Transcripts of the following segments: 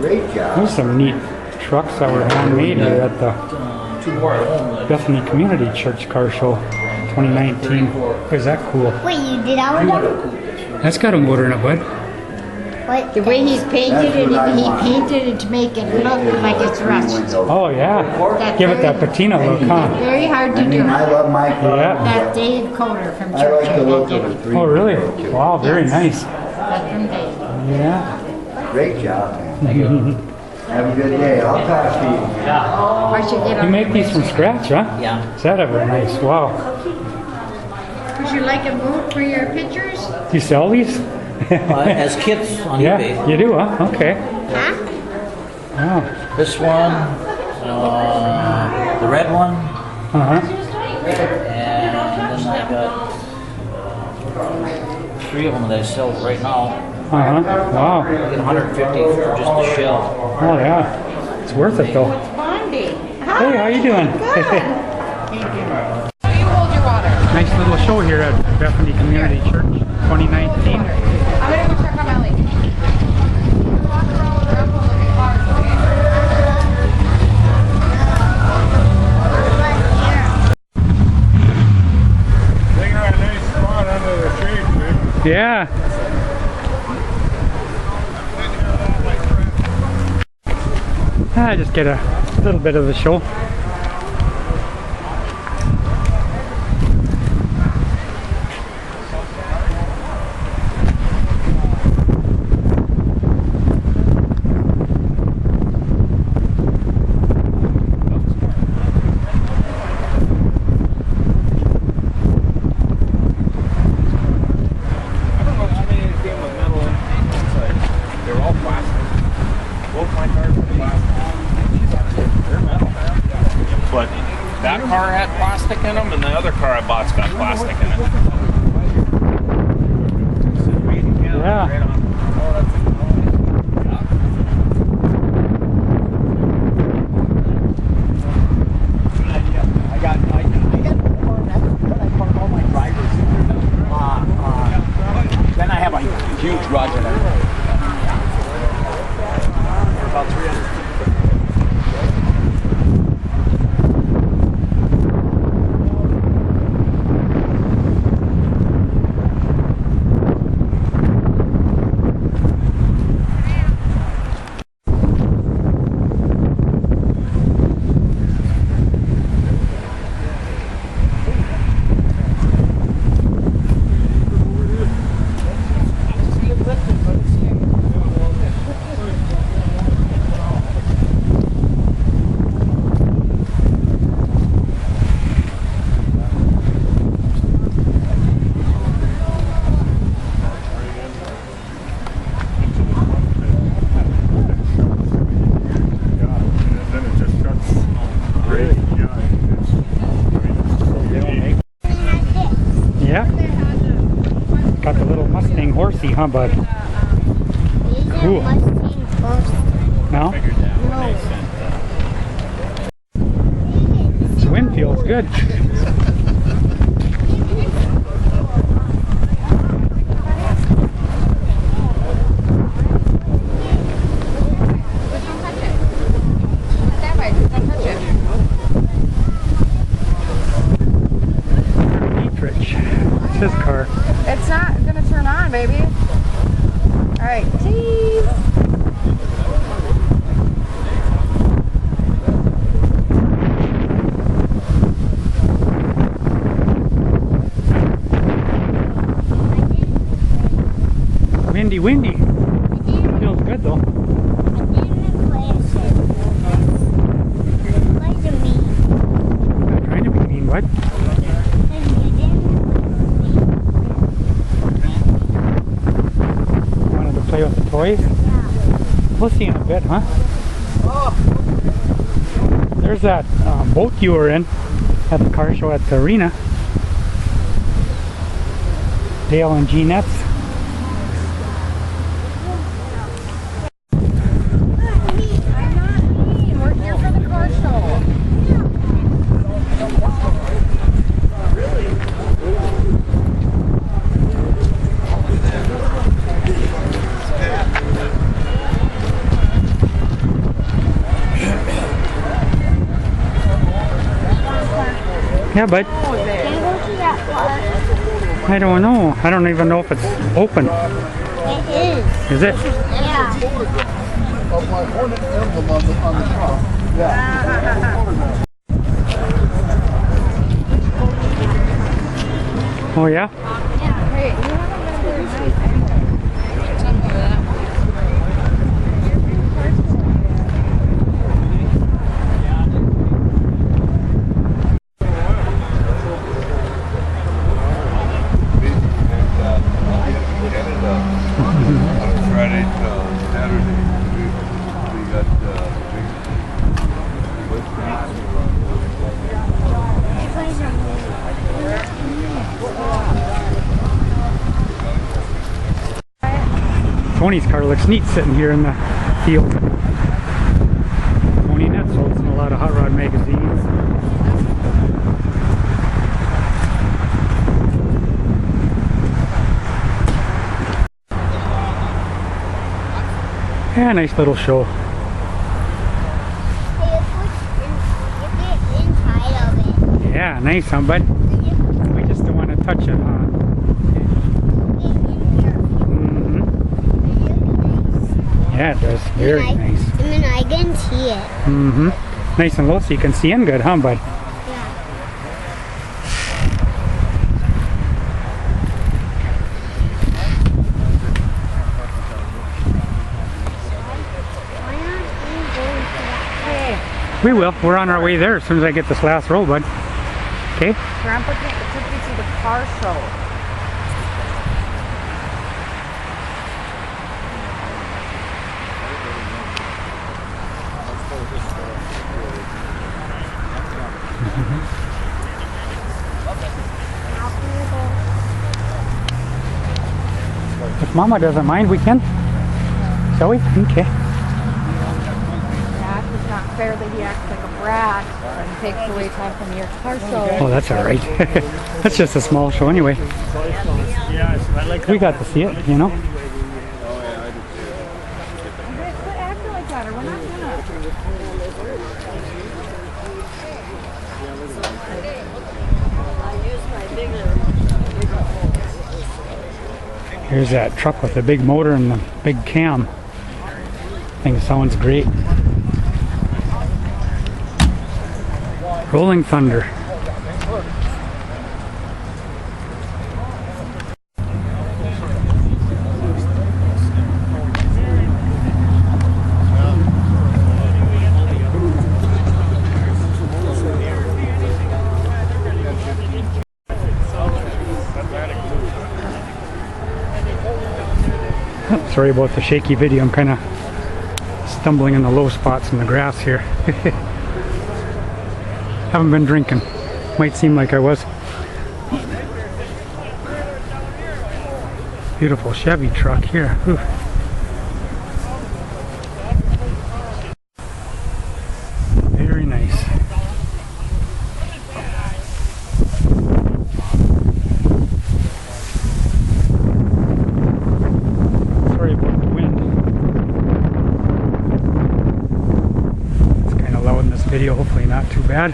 Great job. There's some neat trucks that were handmade here at the Bethany Community Church Car Show 2019. Is that cool? Wait, you did all of them? That's got a motor in it, bud. What? The way he's painted it, he painted it to make it look like it's rust. Oh yeah. Give it that patina look, huh? Very hard to I mean, do. I love my car. Yeah. That's Dave Coder from I church. like the look of it. Oh really? Wow, very nice. That's from Dave. Yeah. Great job, man. Have a good day. I'll talk to you. I should get You on. make these from scratch, huh? Yeah. Is that ever nice? Wow. Would you like a boot for your pictures? Do you sell these? As kits on Yeah, eBay. you do, huh? Okay. Huh? Wow. This one, the red one, Uh-huh. and then I got 3 of them that I sell right now. Uh-huh. Wow. I get 150 for just the shell. Oh yeah. It's worth it though. Bondi. Hey, how you doing? You hold your water. Nice little show here at Bethany Community Church 2019. I'm gonna go check on Ellie. They got a nice spot under the tree, dude. Yeah. I just get a little bit of the show. I don't know how many came with metal inside. They were all plastic. Both my cars were plastic. They're metal. But that car had plastic in them, and the other car I bought's got plastic in it. Yeah. Right on. I got all my drivers in there. Then I have a huge garage in there. About 300. Then it just cuts great. Yeah. Got the little Mustang horsey, huh, bud? Cool. No? This wind feels good. Dietrich. It's his car. It's not gonna turn on, baby. All right, cheese. Windy, windy. Feels good though. Not trying to be mean, bud. Wanted to play with the toys? We'll see in a bit, huh? There's that boat you were in at the car show at the arena. Dale and Jeanette's. We're here for the car show. Yeah, bud. Can I go to that park? I don't know. I don't even know if it's open. It is. Is it? Yeah. Of my Hornet emblem on the top. Yeah. Oh, yeah? Hey, you haven't been very nice. Tell me that. 20's car looks neat sitting here in the field. Tony Netzel's in a lot of hot rod magazines. Yeah, nice little show. Hey, you get inside of it. Yeah, nice, huh, bud? We just don't want to touch it, huh? Yeah, it does. Very nice. I mean, I can see it. Mm-hmm. Nice and low so you can see in good, huh, bud? We will. We're on our way there as soon as I get this last roll, bud. Okay? Grandpa took me to the car show. If Mama doesn't mind, we can. Shall we? Okay. Dad, it's not fair that he acts like a brat and takes away time from your car show. Oh, that's all right. That's just a small show anyway. We got to see it, you know. Quit acting like that, or we're not gonna. Here's that truck with the big motor and the big cam. Thing sounds great. Rolling Thunder. Sorry about the shaky video. I'm kind of stumbling in the low spots in the grass here. Haven't been drinking. Might seem like I was. Beautiful Chevy truck here. Whew. Very nice. Sorry about the wind. It's kind of loud in this video. Hopefully not too bad.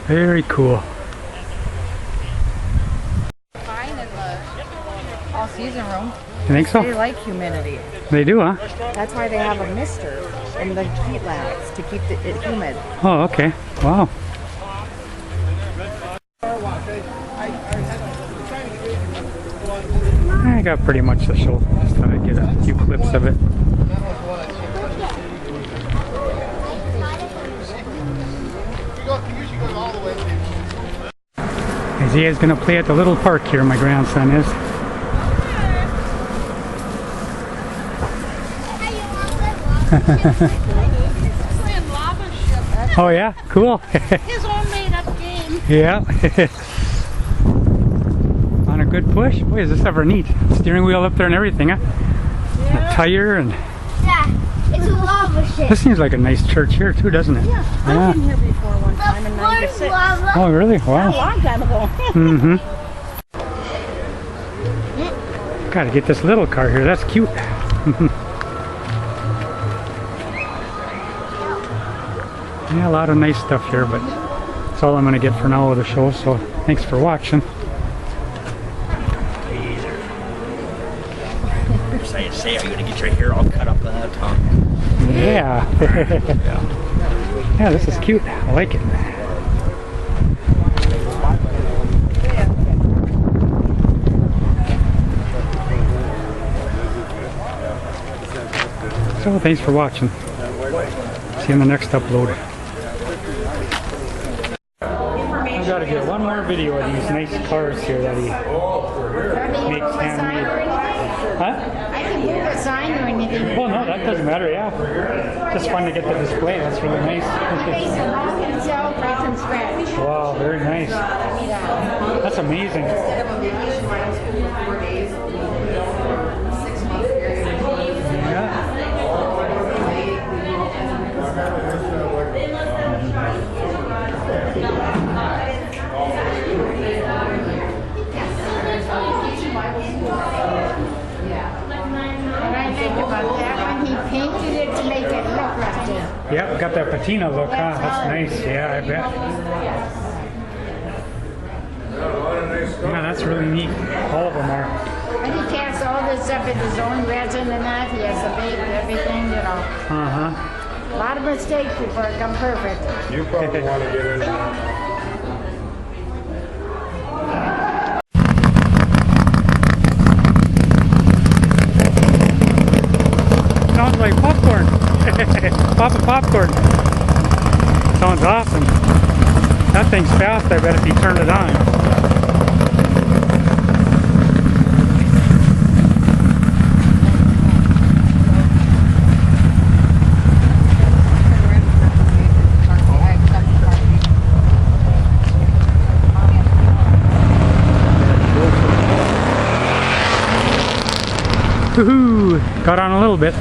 Very cool. Fine in the all-season room. You think so? They like humidity. They do, huh? That's why they have a mister in the heat lamps to keep it humid. Oh, okay. Wow. I got pretty much the show. Just thought I'd get a few clips of it. Isaiah's going to play at the little park here, my grandson is. Oh yeah? Cool. His own made-up game. Yeah. On a good push. Boy, is this ever neat. Steering wheel up there and everything, huh? Yeah. A tire and... Yeah, it's a lava ship. This seems like a nice church here too, doesn't it? Yeah, I've been here before one time in '96. Lava. Oh, really? A Wow. long time ago. Mm-hmm. Gotta get this little car here. That's cute. Yeah, a lot of nice stuff here, but that's all I'm gonna get for now with the show. So thanks for watching. Say, are you gonna get your hair all cut up that time? Yeah. Yeah, this is cute. I like it. So thanks for watching. See you in the next upload. I gotta get one more video of these nice cars here that he makes handmade. Huh? I can move a sign or anything. Well, no, that doesn't matter, yeah. Just fun to get the display, that's really nice. Face them all himself right from scratch. Wow, very nice. That's amazing. What I think about that one, he painted it to make it look rusty. Yep, got that patina look, huh? That's nice. Yeah, I bet. Yeah, that's really neat. All of them are. And he casts all this up in his own resin and that. He has the bait and everything, you know. Uh-huh. A lot of mistakes before it come perfect. You probably want to get in there. Sounds like popcorn. Popping popcorn. Sounds awesome. That thing's fast, I bet, if you turn it on. Woohoo! Got on a little bit.